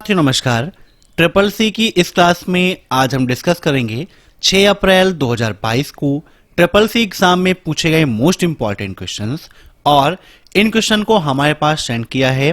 साथियों नमस्कार। Triple C की इस क्लास में आज हम डिस्कस करेंगे 6 अप्रैल 2022 को ट्रिपल सी एग्जाम में पूछे गए मोस्ट इंपॉर्टेंट क्वेश्चंस। और इन क्वेश्चन को हमारे पास सेंड किया है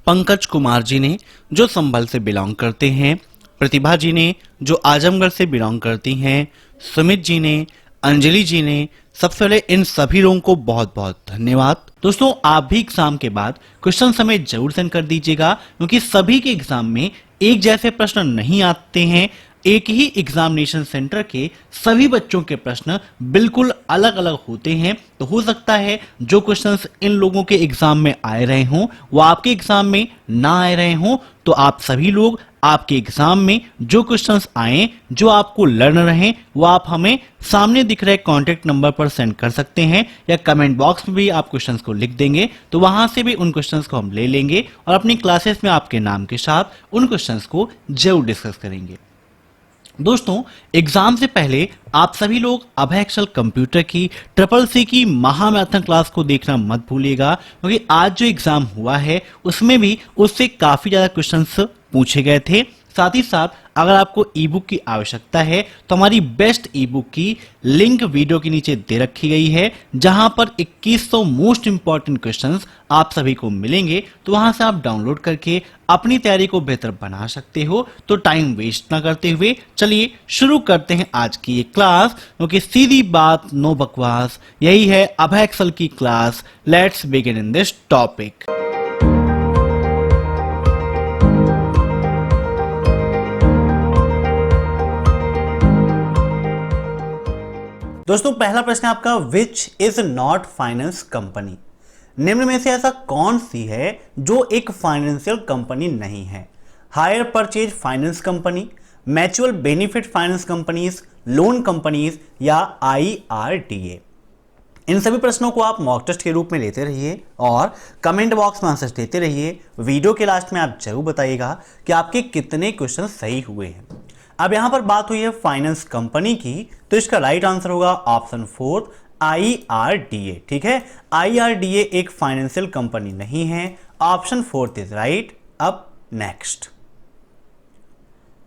पंकज कुमार जी ने, जो संभल से बिलोंग करते हैं, प्रतिभा जी ने जो आजमगढ़ से बिलोंग करती हैं, सुमित जी ने, अंजलि जी ने। सबसे पहले इन सभी लोगों को बहुत बहुत धन्यवाद। दोस्तों, आप भी एग्जाम के बाद क्वेश्चन हमें जरूर सेंड कर दीजिएगा, क्योंकि सभी के एग्जाम में एक जैसे प्रश्न नहीं आते हैं। एक ही एग्जामिनेशन सेंटर के सभी बच्चों के प्रश्न बिल्कुल अलग अलग होते हैं। तो हो सकता है जो क्वेश्चंस इन लोगों के एग्जाम में आए रहे हों वो आपके एग्जाम में ना आए रहे हों। तो आप सभी लोग आपके एग्जाम में जो क्वेश्चंस आए, जो आपको लर्न रहे, वो आप हमें सामने दिख रहे कांटेक्ट नंबर पर सेंड कर सकते हैं, या कमेंट बॉक्स में भी आप क्वेश्चंस को लिख देंगे तो वहां से भी उन क्वेश्चंस को हम ले लेंगे और अपनी क्लासेस में आपके नाम के साथ उन क्वेश्चंस को जरूर डिस्कस करेंगे। दोस्तों, एग्जाम से पहले आप सभी लोग अभय एक्सेल कंप्यूटर की ट्रिपल सी की महामैराथन क्लास को देखना मत भूलिएगा, क्योंकि आज जो एग्जाम हुआ है उसमें भी उससे काफी ज्यादा क्वेश्चंस पूछे गए थे। साथ ही साथ अगर आपको ई बुक की आवश्यकता है तो हमारी बेस्ट ई बुक की लिंक वीडियो के नीचे दे रखी गई है, जहां पर 2100 मोस्ट इंपॉर्टेंट क्वेश्चंस आप सभी को मिलेंगे। तो वहां से आप डाउनलोड करके अपनी तैयारी को बेहतर बना सकते हो। तो टाइम वेस्ट ना करते हुए चलिए शुरू करते हैं आज की ये क्लास, क्योंकि सीधी बात नो बकवास, यही है अभय एक्सेल की class. Let's begin in this topic. दोस्तों, पहला प्रश्न आपका, which is not finance company. निम्न में से ऐसा कौन सी है जो एक फाइनेंशियल कंपनी नहीं है? Hire purchase finance company, mutual benefit finance companies, loan companies या IRDA। इन सभी प्रश्नों को आप मॉक टेस्ट के रूप में लेते रहिए और कमेंट बॉक्स में आंसर देते रहिए। वीडियो के लास्ट में आप जरूर बताइएगा कि आपके कितने क्वेश्चन सही हुए हैं। अब यहां पर बात हुई है फाइनेंस कंपनी की, तो इसका राइट आंसर होगा ऑप्शन 4 IRDA। ठीक है, IRDA एक फाइनेंशियल कंपनी नहीं है। Option 4 is right. अब नेक्स्ट,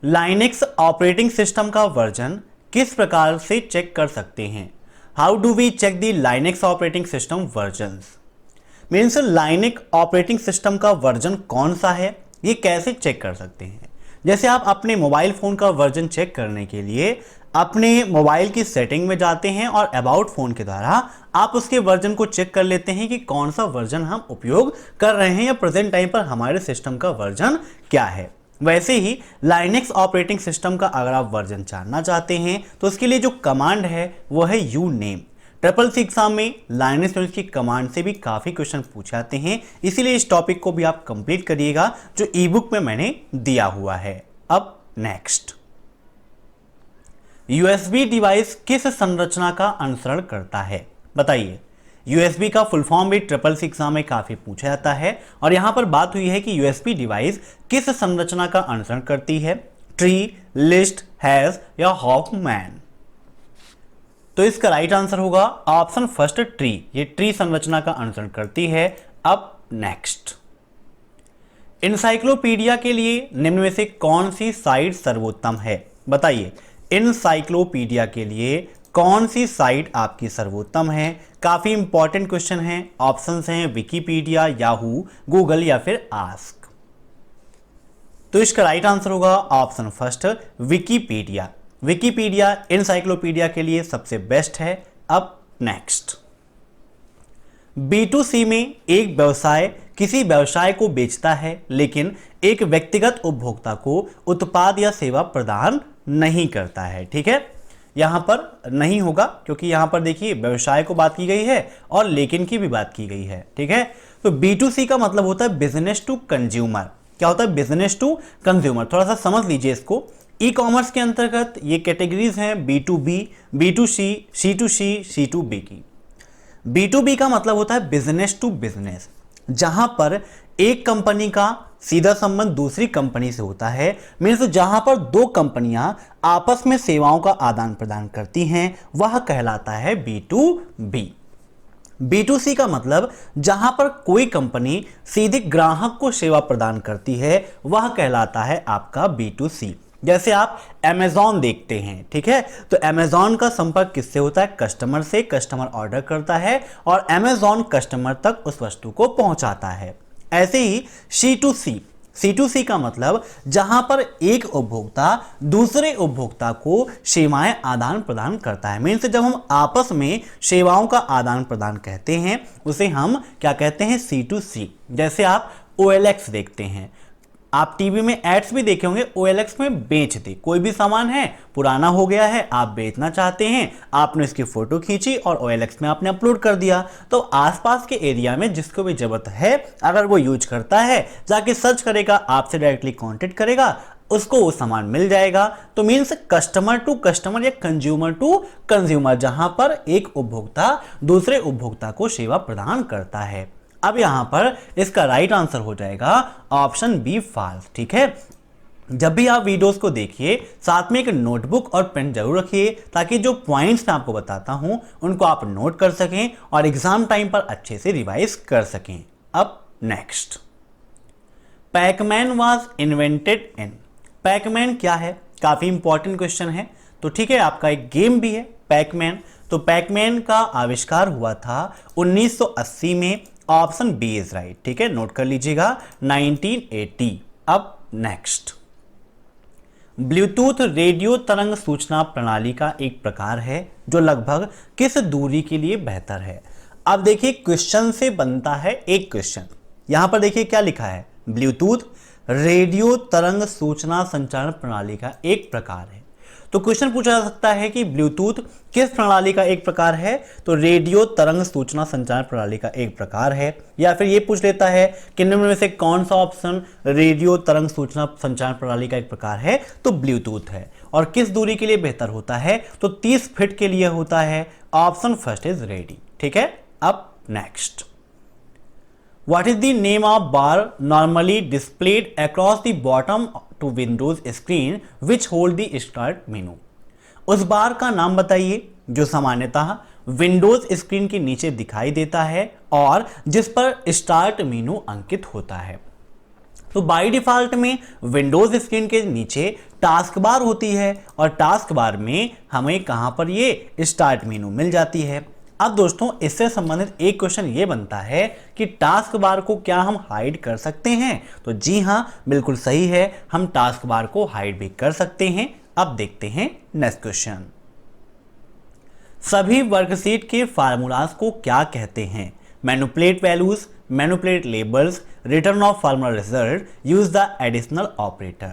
लाइनेक्स ऑपरेटिंग सिस्टम का वर्जन किस प्रकार से चेक कर सकते हैं? How do we check the Linux operating system versions? Means Linux operating system का वर्जन कौन सा है, ये कैसे चेक कर सकते हैं? जैसे आप अपने मोबाइल फोन का वर्जन चेक करने के लिए अपने मोबाइल की सेटिंग में जाते हैं और अबाउट फोन के द्वारा आप उसके वर्जन को चेक कर लेते हैं कि कौन सा वर्जन हम उपयोग कर रहे हैं या प्रेजेंट टाइम पर हमारे सिस्टम का वर्जन क्या है। वैसे ही लाइनेक्स ऑपरेटिंग सिस्टम का अगर आप वर्जन जानना चाहते हैं तो उसके लिए जो कमांड है वो है uname। ट्रिपल सी एग्जाम में लाइनेक्स की कमांड से भी काफी क्वेश्चन पूछे जाते हैं, इसीलिए इस टॉपिक को भी आप कंप्लीट करिएगा जो ई बुक में मैंने दिया हुआ है। अब नेक्स्ट, यूएसबी डिवाइस किस संरचना का अनुसरण करता है? बताइए। यूएसबी का फुल फॉर्म भी ट्रिपल सी एग्जाम में काफी पूछा जाता है और यहां पर बात हुई है कि यूएसबी डिवाइस किस संरचना का अनुसरण करती है? ट्री, लिस्ट, हैश या हॉफमैन? तो इसका राइट आंसर होगा ऑप्शन फर्स्ट ट्री। ये ट्री संरचना का अनुसरण करती है। अब नेक्स्ट, इंसाइक्लोपीडिया के लिए निम्न में से कौन सी साइट सर्वोत्तम है? बताइए, इंसाइक्लोपीडिया के लिए कौन सी साइट आपकी सर्वोत्तम है? काफी इंपॉर्टेंट क्वेश्चन है। ऑप्शंस हैं विकिपीडिया, याहू, गूगल या फिर आस्क। तो इसका राइट आंसर होगा option first Wikipedia. Wikipedia encyclopedia के लिए सबसे बेस्ट है। अब नेक्स्ट, B2C में एक व्यवसाय किसी व्यवसाय को बेचता है लेकिन एक व्यक्तिगत उपभोक्ता को उत्पाद या सेवा प्रदान नहीं करता है। ठीक है, यहां पर नहीं होगा क्योंकि यहां पर देखिए व्यवसाय को बात की गई है और लेकिन की भी बात की गई है। ठीक है, तो B2C का मतलब होता है बिजनेस टू कंज्यूमर। क्या होता है बिजनेस टू कंज्यूमर? थोड़ा सा समझ लीजिए इसको। ई कॉमर्स के अंतर्गत ये कैटेगरीज हैं B2B, B2C, C2C, C2B की। B2B का मतलब होता है बिजनेस टू बिजनेस, जहां पर एक कंपनी का सीधा संबंध दूसरी कंपनी से होता है। मीन्स जहां पर दो कंपनियां आपस में सेवाओं का आदान प्रदान करती हैं वह कहलाता है B2B। B2C का मतलब जहां पर कोई कंपनी सीधे ग्राहक को सेवा प्रदान करती है वह कहलाता है आपका B2C। जैसे आप Amazon देखते हैं, ठीक है, तो Amazon का संपर्क किससे होता है? कस्टमर से। कस्टमर ऑर्डर करता है और Amazon कस्टमर तक उस वस्तु को पहुंचाता है। ऐसे ही C2C का मतलब जहां पर एक उपभोक्ता दूसरे उपभोक्ता को सेवाएं आदान प्रदान करता है। मीन्स जब हम आपस में सेवाओं का आदान प्रदान कहते हैं उसे हम क्या कहते हैं? C2C। जैसे आप OLX देखते हैं, आप टीवी में एड्स भी देखे होंगे, OLX में बेच दे। कोई भी सामान है, पुराना हो गया है, आप बेचना चाहते हैं, आपने इसकी फोटो खींची और OLX में आपने अपलोड कर दिया, तो आसपास के एरिया में जिसको भी जरूरत है अगर वो यूज करता है जाके सर्च करेगा, आपसे डायरेक्टली कांटेक्ट करेगा, उसको वो सामान मिल जाएगा। तो मीन्स कस्टमर टू कस्टमर या कंज्यूमर टू कंज्यूमर, जहां पर एक उपभोक्ता दूसरे उपभोक्ता को सेवा प्रदान करता है। अब यहां पर इसका राइट आंसर हो जाएगा ऑप्शन बी, फॉल्स। ठीक है, जब भी आप वीडियोस को देखिए साथ में एक नोटबुक और पेन जरूर रखिए ताकि जो पॉइंट्स मैं आपको बताता हूं उनको आप नोट कर सकें और एग्जाम टाइम पर अच्छे से रिवाइज कर सकें। अब next, Pac-Man was invented in. Pac-Man क्या है? काफी इंपॉर्टेंट क्वेश्चन है। तो ठीक है, आपका एक गेम भी है पैकमैन। तो पैकमैन का आविष्कार हुआ था 1980 में। Option B is right. ठीक है, नोट कर लीजिएगा, 1980। अब नेक्स्ट, ब्लूटूथ रेडियो तरंग सूचना प्रणाली का एक प्रकार है जो लगभग किस दूरी के लिए बेहतर है? अब देखिए, क्वेश्चन से बनता है एक क्वेश्चन। यहां पर देखिए क्या लिखा है, ब्लूटूथ रेडियो तरंग सूचना संचारण प्रणाली का एक प्रकार है। तो क्वेश्चन पूछा जा सकता है कि ब्लूटूथ किस प्रणाली का एक प्रकार है? तो रेडियो तरंग सूचना संचार प्रणाली का एक प्रकार है। या फिर ये पूछ लेता है कि निम्न में से कौन सा ऑप्शन रेडियो तरंग सूचना संचार प्रणाली का एक प्रकार है? तो ब्लूटूथ है। और किस दूरी के लिए बेहतर होता है? तो 30 फीट के लिए होता है। Option first is ready. ठीक है, अब next, What is the name of bar normally displayed across the bottom to Windows screen which hold the start menu? उस बार का नाम बताइए जो सामान्यतः विंडोज स्क्रीन के नीचे दिखाई देता है और जिस पर स्टार्ट मेनू अंकित होता है। तो बाय डिफॉल्ट में विंडोज स्क्रीन के नीचे टास्क बार होती है और टास्क बार में हमें कहां पर ये स्टार्ट मेनू मिल जाती है। अब दोस्तों, इससे संबंधित एक क्वेश्चन ये बनता है कि टास्क बार को क्या हम हाइड कर सकते हैं? तो जी हां, बिल्कुल सही है, हम टास्क बार को हाइड भी कर सकते हैं। अब देखते हैं नेक्स्ट क्वेश्चन, सभी वर्कशीट के फार्मूलाज को क्या कहते हैं? Manipulate values, manipulate labels, return of formula result, use the additional operator.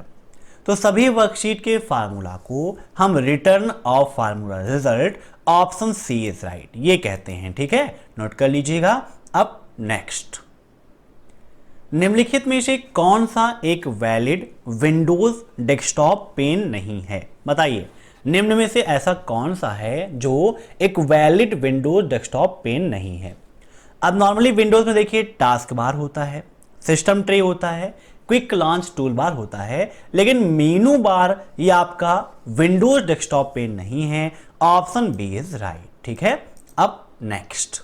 तो सभी वर्कशीट के फार्मूला को हम return of formula result, option C is right, ये कहते हैं। ठीक है, नोट कर लीजिएगा। अब नेक्स्ट, निम्नलिखित में से कौन सा एक वैलिड विंडोज डेस्कटॉप पेन नहीं है? बताइए, निम्न में से ऐसा कौन सा है जो एक वैलिड विंडोज डेस्कटॉप पेन नहीं है? अब नॉर्मली विंडोज में देखिए टास्क बार होता है, सिस्टम ट्रे होता है, क्विक लॉन्च टूल बार होता है, लेकिन मेनू बार ये आपका विंडोज डेस्कटॉप पेन नहीं है। Option B is right. ठीक है, अब नेक्स्ट,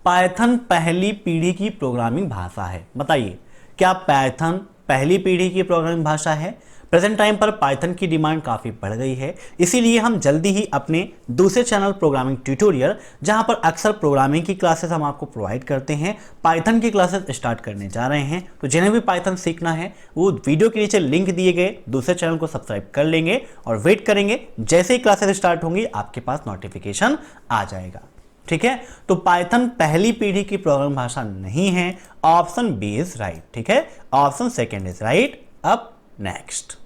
पाइथन पहली पीढ़ी की प्रोग्रामिंग भाषा है। बताइए, क्या पाइथन पहली पीढ़ी की प्रोग्रामिंग भाषा है? प्रेजेंट टाइम पर पाइथन की डिमांड काफ़ी बढ़ गई है, इसीलिए हम जल्दी ही अपने दूसरे चैनल प्रोग्रामिंग ट्यूटोरियल, जहां पर अक्सर प्रोग्रामिंग की क्लासेस हम आपको प्रोवाइड करते हैं, पाइथन की क्लासेस स्टार्ट करने जा रहे हैं। तो जिन्हें भी पाइथन सीखना है वो वीडियो के नीचे लिंक दिए गए दूसरे चैनल को सब्सक्राइब कर लेंगे और वेट करेंगे, जैसे ही क्लासेस स्टार्ट होंगी आपके पास नोटिफिकेशन आ जाएगा। ठीक है, तो पाइथन पहली पीढ़ी की प्रोग्रामिंग भाषा नहीं है। Option B is right. ठीक है, ऑप्शन सेकेंड इज राइट। अब नेक्स्ट,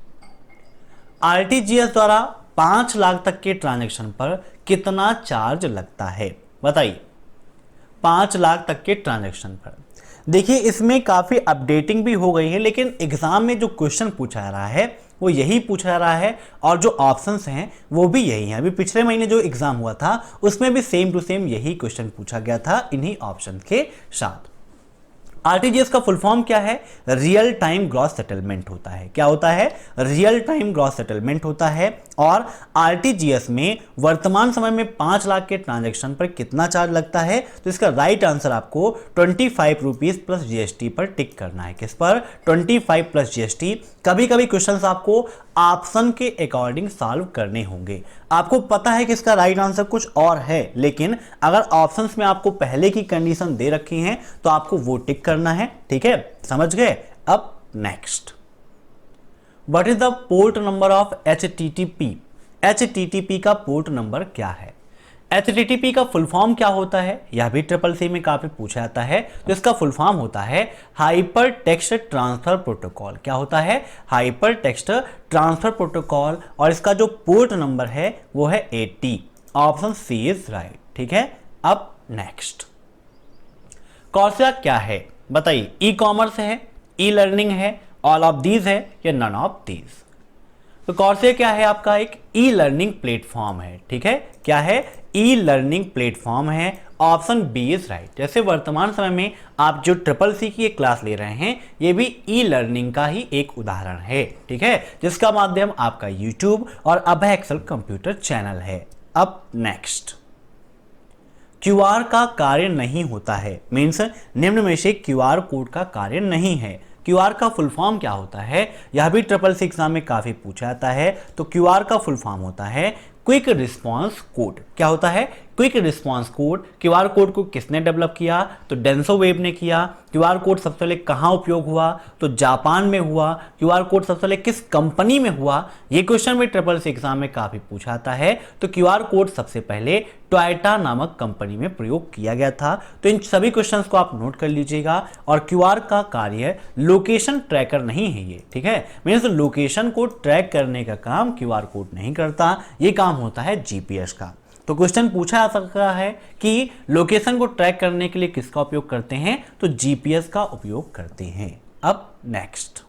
आरटीजीएस द्वारा 5 लाख तक के ट्रांजैक्शन पर कितना चार्ज लगता है? बताइए, 5 लाख तक के ट्रांजैक्शन पर। देखिए, इसमें काफी अपडेटिंग भी हो गई है, लेकिन एग्जाम में जो क्वेश्चन पूछा जा रहा है वो यही पूछा जा रहा है और जो ऑप्शंस हैं वो भी यही हैं। अभी पिछले महीने जो एग्जाम हुआ था उसमें भी सेम टू सेम यही क्वेश्चन पूछा गया था इन्हीं ऑप्शन के साथ। आरटीजीएस का फुल फॉर्म क्या है? रियल टाइम ग्रॉस सेटलमेंट होता है। क्या होता है? रियल टाइम ग्रॉस सेटलमेंट होता है। और आरटीजीएस में वर्तमान समय में 5 लाख के ट्रांजैक्शन पर कितना चार्ज लगता है? तो इसका राइट आंसर आपको 25 रुपीज प्लस जीएसटी पर टिक करना है। किस पर? 25 प्लस जीएसटी। कभी कभी क्वेश्चंस आपको ऑप्शन के अकॉर्डिंग सॉल्व करने होंगे। आपको पता है कि इसका राइट आंसर कुछ और है, लेकिन अगर ऑप्शंस में आपको पहले की कंडीशन दे रखी है तो आपको वो टिक करना है। ठीक है, समझ गए? अब next, what is the port number of HTTP? HTTP का पोर्ट नंबर क्या है? एचटीटीपी का फुल फॉर्म क्या होता है? यह भी ट्रिपल सी में काफी पूछा जाता है। तो इसका फुल फॉर्म होता है हाइपर टेक्स्ट ट्रांसफर प्रोटोकॉल। क्या होता है? Hyper text transfer protocol. और इसका जो पोर्ट नंबर है वो है 80। Option C is right. ठीक है, अब नेक्स्ट, कौर्सेरा क्या है? बताइए। ई कॉमर्स है, ई लर्निंग है, ऑल ऑफ दीज है या नन ऑफ दीज? तो कौर्सेरा क्या है? आपका एक ई लर्निंग प्लेटफॉर्म है। ठीक है, क्या है? ई लर्निंग प्लेटफॉर्म है। Option B is right. जैसे वर्तमान समय में आप जो ट्रिपल सी की एक क्लास ले रहे हैं, ये भी ई लर्निंग का ही एक उदाहरण है। ठीक है, जिसका माध्यम आपका यूट्यूब और अभय एक्सेल कंप्यूटर चैनल है। अब नेक्स्ट, क्यूआर का कार्य नहीं होता है, मीन्स निम्न में से क्यूआर कोड का कार्य नहीं है। क्यूआर का फुल फॉर्म क्या होता है? यह भी ट्रिपल सी एग्जाम में काफी पूछा जाता है। तो क्यूआर का फुल फॉर्म होता है क्विक रिस्पांस कोड। क्या होता है? Quick response code. QR code को किसने डेवलप किया? तो डेंसो वेब ने किया। क्यूआर कोड सबसे पहले कहां उपयोग हुआ? तो जापान में हुआ। क्यूआर कोड सबसे पहले किस कंपनी में हुआ? ये क्वेश्चन भी ट्रिपल सी एग्जाम में काफी पूछा जाता है। तो क्यूआर कोड सबसे पहले टोयोटा नामक कंपनी में प्रयोग किया गया था। तो इन सभी क्वेश्चंस को आप नोट कर लीजिएगा। और क्यूआर का कार्य लोकेशन ट्रैकर नहीं है ये। ठीक है, मीन्स लोकेशन को ट्रैक करने का काम क्यूआर कोड नहीं करता, ये काम होता है जीपीएस का। तो क्वेश्चन पूछा जा सकता है कि लोकेशन को ट्रैक करने के लिए किसका उपयोग करते हैं? तो जीपीएस का उपयोग करते हैं। अब नेक्स्ट,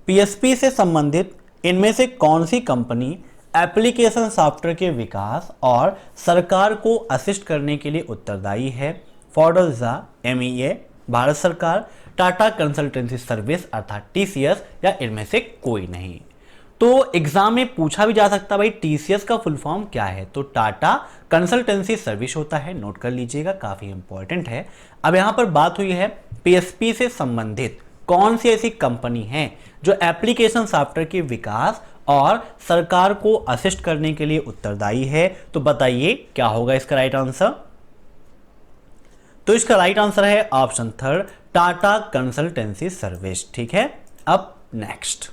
पीएसपी से संबंधित इनमें से कौन सी कंपनी एप्लीकेशन सॉफ्टवेयर के विकास और सरकार को असिस्ट करने के लिए उत्तरदायी है? फोर्डोजा, एमईए, भारत सरकार, टाटा कंसल्टेंसी सर्विस अर्थात टीसीएस, या इनमें से कोई नहीं? तो एग्जाम में पूछा भी जा सकता है भाई टीसीएस का फुल फॉर्म क्या है? तो टाटा कंसल्टेंसी सर्विस होता है। नोट कर लीजिएगा, काफी इंपॉर्टेंट है। अब यहां पर बात हुई है पीएसपी से संबंधित कौन सी ऐसी कंपनी है जो एप्लीकेशन सॉफ्टवेयर के विकास और सरकार को असिस्ट करने के लिए उत्तरदायी है? तो बताइए क्या होगा इसका राइट आंसर? तो इसका राइट आंसर है option third, Tata consultancy service. ठीक है, अब नेक्स्ट,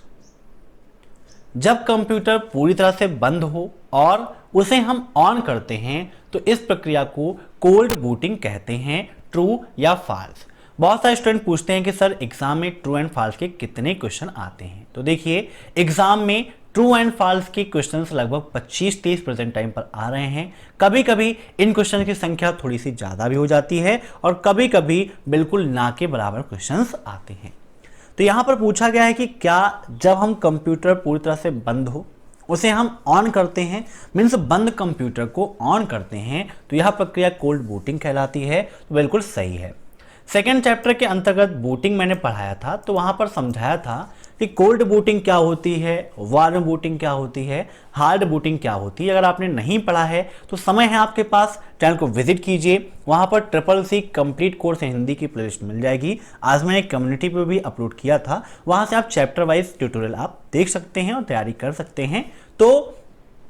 जब कंप्यूटर पूरी तरह से बंद हो और उसे हम ऑन करते हैं तो इस प्रक्रिया को कोल्ड बूटिंग कहते हैं। ट्रू या फॉल्स? बहुत सारे स्टूडेंट पूछते हैं कि सर एग्जाम में ट्रू एंड फॉल्स के कितने क्वेश्चन आते हैं? तो देखिए, एग्जाम में ट्रू एंड फॉल्स के क्वेश्चंस लगभग 25-30 प्रेजेंट टाइम पर आ रहे हैं। कभी कभी इन क्वेश्चन की संख्या थोड़ी सी ज्यादा भी हो जाती है और कभी कभी बिल्कुल ना के बराबर क्वेश्चंस आते हैं। तो यहां पर पूछा गया है कि क्या जब हम कंप्यूटर पूरी तरह से बंद हो उसे हम ऑन करते हैं, मीन्स बंद कंप्यूटर को ऑन करते हैं, तो यह प्रक्रिया कोल्ड बूटिंग कहलाती है। तो बिल्कुल सही है। सेकेंड चैप्टर के अंतर्गत बूटिंग मैंने पढ़ाया था, तो वहां पर समझाया था कि कोल्ड बूटिंग क्या होती है, वार्म बूटिंग क्या होती है, हार्ड बूटिंग क्या होती है। अगर आपने नहीं पढ़ा है तो समय है आपके पास, चैनल को विजिट कीजिए। वहां पर triple C complete course Hindi की प्लेलिस्ट मिल जाएगी। आज मैंने कम्युनिटी पे भी अपलोड किया था, वहां से आप चैप्टर वाइज ट्यूटोरियल आप देख सकते हैं और तैयारी कर सकते हैं। तो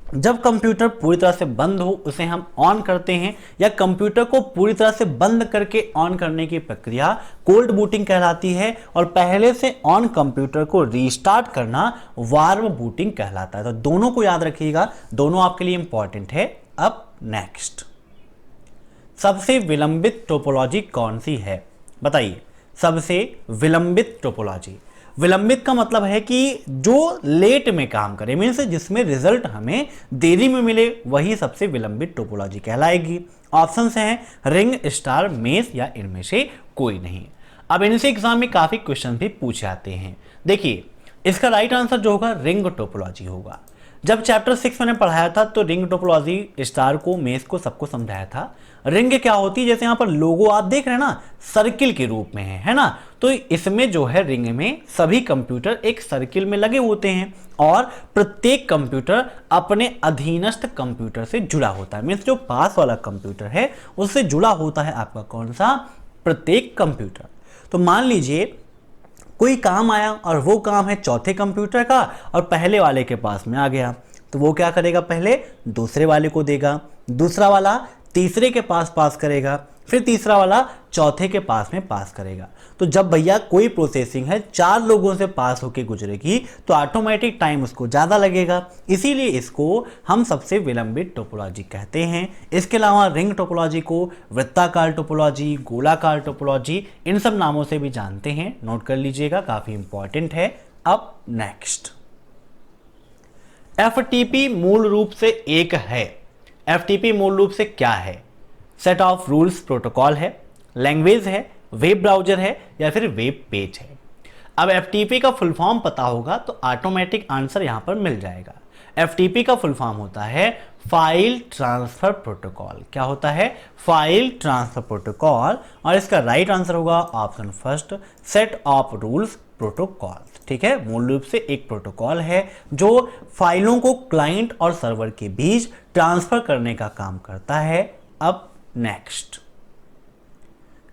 जब कंप्यूटर पूरी तरह से बंद हो उसे हम ऑन करते हैं, या कंप्यूटर को पूरी तरह से बंद करके ऑन करने की प्रक्रिया कोल्ड बूटिंग कहलाती है। और पहले से ऑन कंप्यूटर को रीस्टार्ट करना वार्म बूटिंग कहलाता है। तो दोनों को याद रखिएगा, दोनों आपके लिए इंपॉर्टेंट है। अब नेक्स्ट, सबसे विलंबित टोपोलॉजी कौन सी है? बताइए, सबसे विलंबित टोपोलॉजी। विलंबित का मतलब है कि जो लेट में काम करे, मीन्स जिसमें रिजल्ट हमें देरी में मिले, वही सबसे विलंबित टोपोलॉजी कहलाएगी। ऑप्शंस हैं रिंग, स्टार, मेस, या इनमें से कोई नहीं। अब इनसे एग्जाम में काफी क्वेश्चन भी पूछे जाते हैं। देखिए, इसका राइट आंसर जो होगा रिंग टोपोलॉजी होगा। जब चैप्टर 6 मैंने पढ़ाया था तो रिंग टोपोलॉजी स्टार को, मेष को, सबको समझाया था। रिंग क्या होती है, जैसे यहां पर लोगो आप देख रहे हैं ना, सर्किल के रूप में है ना। तो इसमें जो है रिंग में सभी कंप्यूटर एक सर्किल में लगे होते हैं और प्रत्येक कंप्यूटर अपने अधीनस्थ कंप्यूटर से जुड़ा होता है। मीन्स जो पास वाला कंप्यूटर है उससे जुड़ा होता है आपका कौन सा, प्रत्येक कंप्यूटर। तो मान लीजिए कोई काम आया और वो काम है चौथे कंप्यूटर का और पहले वाले के पास में आ गया, तो वो क्या करेगा, पहले दूसरे वाले को देगा, दूसरा वाला तीसरे के पास पास करेगा, फिर तीसरा वाला चौथे के पास में पास करेगा। तो जब भैया कोई प्रोसेसिंग है 4 लोगों से पास होके गुजरेगी तो ऑटोमेटिक टाइम उसको ज़्यादा लगेगा, इसीलिए इसको हम सबसे विलंबित टोपोलॉजी कहते हैं। इसके अलावा रिंग टोपोलॉजी को वृत्ताकार टोपोलॉजी, गोलाकार टोपोलॉजी, इन सब नामों से भी जानते हैं, नोट कर लीजिएगा, काफ़ी इंपॉर्टेंट है। अब नेक्स्ट, एफटीपी मूल रूप से एक है। एफटीपी मूल रूप से क्या है? सेट ऑफ रूल्स प्रोटोकॉल है, लैंग्वेज है, वेब ब्राउजर है या फिर वेब पेज है। अब एफटीपी का फुल फॉर्म पता होगा तो ऑटोमेटिक आंसर यहां पर मिल जाएगा। एफटीपी का फुल फॉर्म होता है फाइल ट्रांसफर प्रोटोकॉल। क्या होता है? File transfer protocol. और इसका राइट आंसर होगा option first, set of rules protocol. ठीक है, मूल रूप से एक प्रोटोकॉल है जो फाइलों को क्लाइंट और सर्वर के बीच ट्रांसफर करने का काम करता है। अब नेक्स्ट,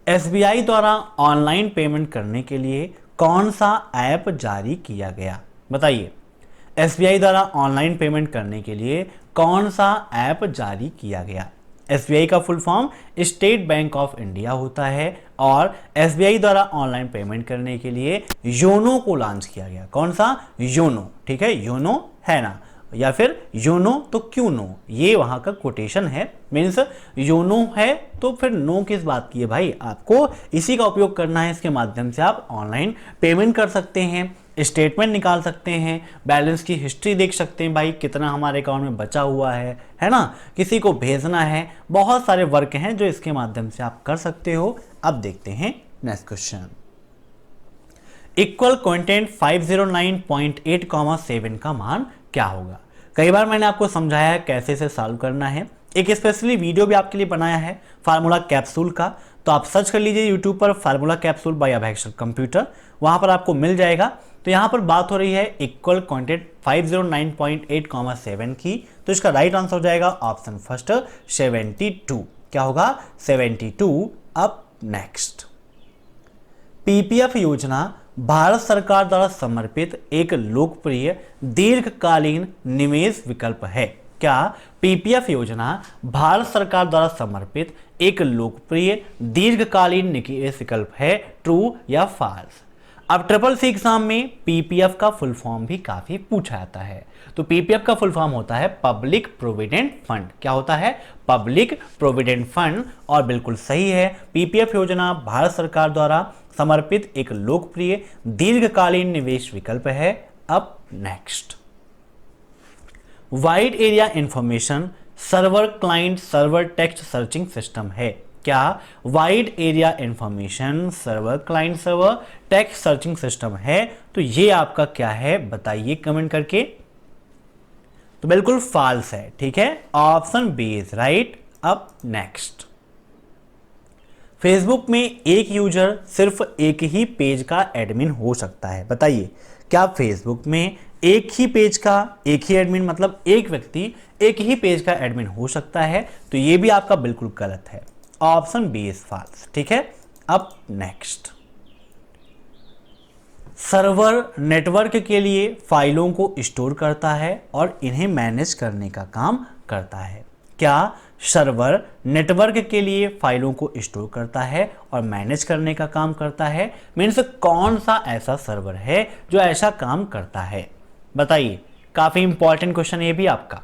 एसबीआई द्वारा ऑनलाइन पेमेंट करने के लिए कौन सा ऐप जारी किया गया? बताइए, एसबीआई द्वारा ऑनलाइन पेमेंट करने के लिए कौन सा ऐप जारी किया गया? एसबीआई का full form state bank of India होता है और एसबीआई द्वारा ऑनलाइन पेमेंट करने के लिए योनो को लॉन्च किया गया। कौन सा? योनो। ठीक है, योनो है ना, या फिर योनो तो क्यों नो, ये वहां का कोटेशन है। मीन्स योनो है तो फिर नो किस बात की है भाई, आपको इसी का उपयोग करना है। इसके माध्यम से आप ऑनलाइन पेमेंट कर सकते हैं, स्टेटमेंट निकाल सकते हैं, बैलेंस की हिस्ट्री देख सकते हैं, भाई कितना हमारे अकाउंट में बचा हुआ है ना, किसी को भेजना है, बहुत सारे वर्क हैं जो इसके माध्यम से आप कर सकते हो। अब देखते हैं नेक्स्ट क्वेश्चन, इक्वल कंटेंट 509.8,7 का मान क्या होगा? कई बार मैंने आपको समझाया है कैसे इसे सॉल्व करना है, एक स्पेशली वीडियो भी आपके लिए बनाया है फार्मूला कैप्सूल का, तो आप सर्च कर लीजिए यूट्यूब पर फार्मूला कैप्सूल बाय अभेक्षर कंप्यूटर, वहां पर आपको मिल जाएगा। तो यहां पर बात हो रही है इक्वल कंटेंट 509.8,7 की, तो इसका राइट आंसर हो जाएगा ऑप्शन फर्स्ट 72। क्या होगा? 72। अब नेक्स्ट, पीपीएफ योजना भारत सरकार द्वारा समर्पित एक लोकप्रिय दीर्घकालीन निवेश विकल्प है। क्या पीपीएफ योजना भारत सरकार द्वारा समर्पित एक लोकप्रिय दीर्घकालीन निवेश विकल्प है? ट्रू या फॉल्स? अब ट्रिपल सी एग्जाम में पीपीएफ का फुल फॉर्म भी काफी पूछा जाता है। तो पीपीएफ का फुल फॉर्म होता है पब्लिक प्रोविडेंट फंड। क्या होता है? Public provident fund. और बिल्कुल सही है, पीपीएफ योजना भारत सरकार द्वारा समर्पित एक लोकप्रिय दीर्घकालीन निवेश विकल्प है। अब next, wide area information server client server text searching system है। क्या wide area information server client server text searching system है? तो ये आपका क्या है बताइए कमेंट करके। तो बिल्कुल फॉल्स है। ठीक है, ऑप्शन बी इज राइट। अब नेक्स्ट, फेसबुक में एक यूजर सिर्फ एक ही पेज का एडमिन हो सकता है। बताइए, क्या फेसबुक में एक ही पेज का एक ही एडमिन, मतलब एक व्यक्ति एक ही पेज का एडमिन हो सकता है? तो ये भी आपका बिल्कुल गलत है, ऑप्शन बी इज फॉल्स। ठीक है, अब नेक्स्ट, सर्वर नेटवर्क के लिए फाइलों को स्टोर करता है और इन्हें मैनेज करने का काम करता है। क्या सर्वर नेटवर्क के लिए फाइलों को स्टोर करता है और मैनेज करने का काम करता है? मीन्स कौन सा ऐसा सर्वर है जो ऐसा काम करता है? बताइए, काफी इंपॉर्टेंट क्वेश्चन ये भी आपका।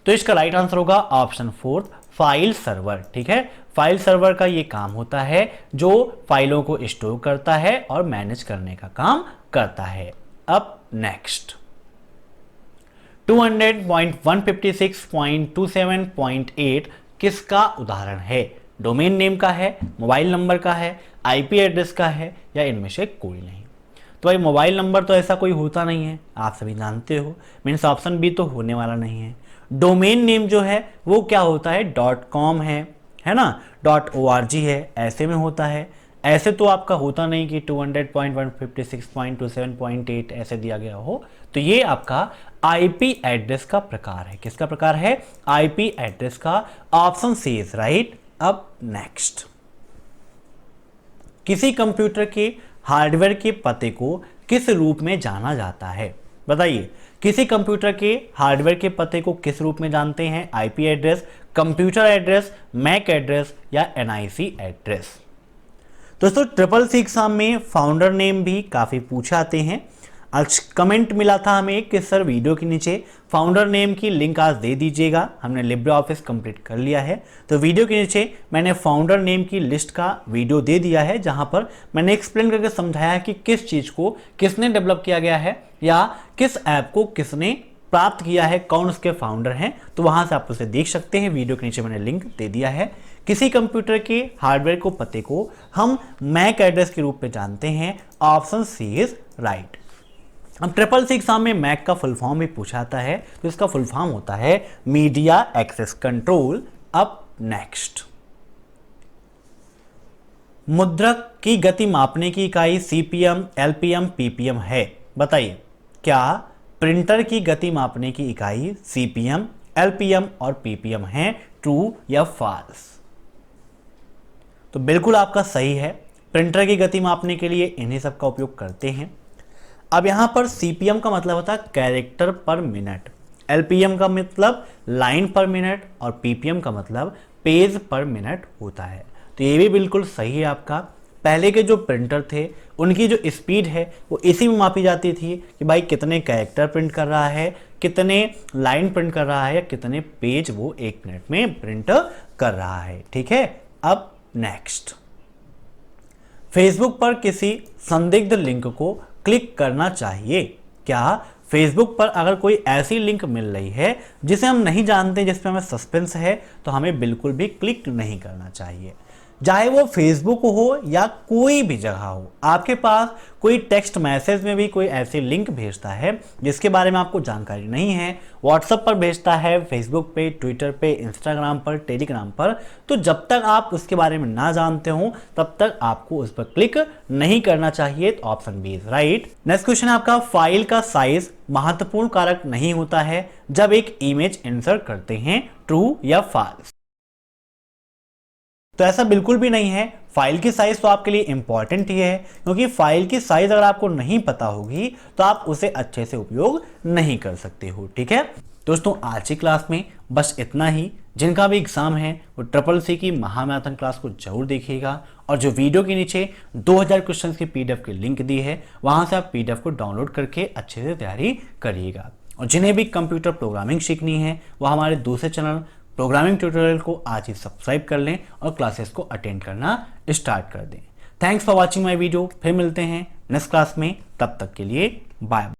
तो इसका राइट आंसर होगा ऑप्शन फोर्थ, फाइल सर्वर। ठीक है, फाइल सर्वर का ये काम होता है जो फाइलों को स्टोर करता है और मैनेज करने का काम करता है। अब नेक्स्ट, 200.156.27.8 किसका उदाहरण है? डोमेन नेम का है, मोबाइल नंबर का है, आईपी एड्रेस का है या इनमें से कोई नहीं? तो भाई मोबाइल नंबर तो ऐसा कोई होता नहीं है, आप सभी जानते हो, मीन्स ऑप्शन बी तो होने वाला नहीं है। डोमेन नेम जो है वो क्या होता है, .com है ना, .org है, ऐसे में होता है। ऐसे तो आपका होता नहीं कि 200.156.27.8 ऐसे दिया गया हो। तो ये आपका आईपी एड्रेस का प्रकार है। किसका प्रकार है, आईपी एड्रेस का। Option C is right. अब नेक्स्ट, किसी कंप्यूटर के हार्डवेयर के पते को किस रूप में जाना जाता है, बताइए। किसी कंप्यूटर के हार्डवेयर के पते को किस रूप में जानते हैं, IP address, computer address, MAC address या एनआईसी एड्रेस। दोस्तों ट्रिपल सी एग्जाम में फाउंडर नेम भी काफ़ी पूछे आते हैं। आज कमेंट मिला था हमें कि सर वीडियो के नीचे फाउंडर नेम की लिंक आज दे दीजिएगा। हमने लिब्रे ऑफिस कंप्लीट कर लिया है, तो वीडियो के नीचे मैंने फाउंडर नेम की लिस्ट का वीडियो दे दिया है, जहां पर मैंने एक्सप्लेन करके समझाया कि किस चीज़ को किसने डेवलप किया गया है या किस ऐप को किसने प्राप्त किया है, कौन उसके फाउंडर हैं। तो वहां से आप उसे देख सकते हैं, वीडियो के नीचे मैंने लिंक दे दिया है। किसी कंप्यूटर के हार्डवेयर को पते को हम मैक एड्रेस के रूप में जानते हैं। Option C is right. अब ट्रिपल सी एग्जाम में मैक का फुल फॉर्म भी पूछा जाता है, तो इसका फुल फॉर्म होता है मीडिया एक्सेस कंट्रोल। अब नेक्स्ट, मुद्रक की गति मापने की इकाई सीपीएम, एलपीएम, पीपीएम है, बताइए। क्या प्रिंटर की गति मापने की इकाई सीपीएम, एलपीएम और पीपीएम है, ट्रू या फॉल्स? तो बिल्कुल आपका सही है, प्रिंटर की गति मापने के लिए इन्हीं सब का उपयोग करते हैं। अब यहां पर सीपीएम का मतलब होता है कैरेक्टर पर मिनट, एलपीएम का मतलब लाइन पर मिनट और पीपीएम का मतलब पेज पर मिनट होता है। तो ये भी बिल्कुल सही है आपका। पहले के जो प्रिंटर थे उनकी जो स्पीड है वो इसी में मापी जाती थी कि भाई कितने कैरेक्टर प्रिंट कर रहा है, कितने लाइन प्रिंट कर रहा है या कितने पेज वो 1 मिनट में प्रिंट कर रहा है। ठीक है। अब नेक्स्ट, फेसबुक पर किसी संदिग्ध लिंक को क्लिक करना चाहिए। क्या फेसबुक पर अगर कोई ऐसी लिंक मिल रही है जिसे हम नहीं जानते, जिसमें हमें सस्पेंस है, तो हमें बिल्कुल भी क्लिक नहीं करना चाहिए। चाहे वो फेसबुक हो या कोई भी जगह हो, आपके पास कोई टेक्स्ट मैसेज में भी कोई ऐसी लिंक भेजता है जिसके बारे में आपको जानकारी नहीं है, व्हाट्सएप पर भेजता है, फेसबुक पे, ट्विटर पे, इंस्टाग्राम पर, टेलीग्राम पर, तो जब तक आप उसके बारे में ना जानते हो तब तक आपको उस पर क्लिक नहीं करना चाहिए। तो option B is right. Next question है आपका, फाइल का साइज महत्वपूर्ण कारक नहीं होता है जब एक इमेज इंसर्ट करते हैं, ट्रू या फॉल्स? तो ऐसा बिल्कुल भी नहीं है। फाइल की साइज तो आपके लिए इंपॉर्टेंट ही है, क्योंकि फाइल की साइज अगर आपको नहीं पता होगी तो आप उसे अच्छे से उपयोग नहीं कर सकते हो। ठीक है दोस्तों, आज की क्लास में बस इतना ही। जिनका भी एग्जाम है वो ट्रिपल सी की महामैराथन क्लास को जरूर देखिएगा, और जो वीडियो के नीचे 2000 क्वेश्चंस की पीडीएफ की लिंक दी है वहां से आप पीडीएफ को डाउनलोड करके अच्छे से तैयारी करिएगा। और जिन्हें भी कंप्यूटर प्रोग्रामिंग सीखनी है वो हमारे दूसरे चैनल प्रोग्रामिंग ट्यूटोरियल को आज ही सब्सक्राइब कर लें और क्लासेस को अटेंड करना स्टार्ट कर दें। Thanks for watching my video. फिर मिलते हैं नेक्स्ट क्लास में, तब तक के लिए बाय।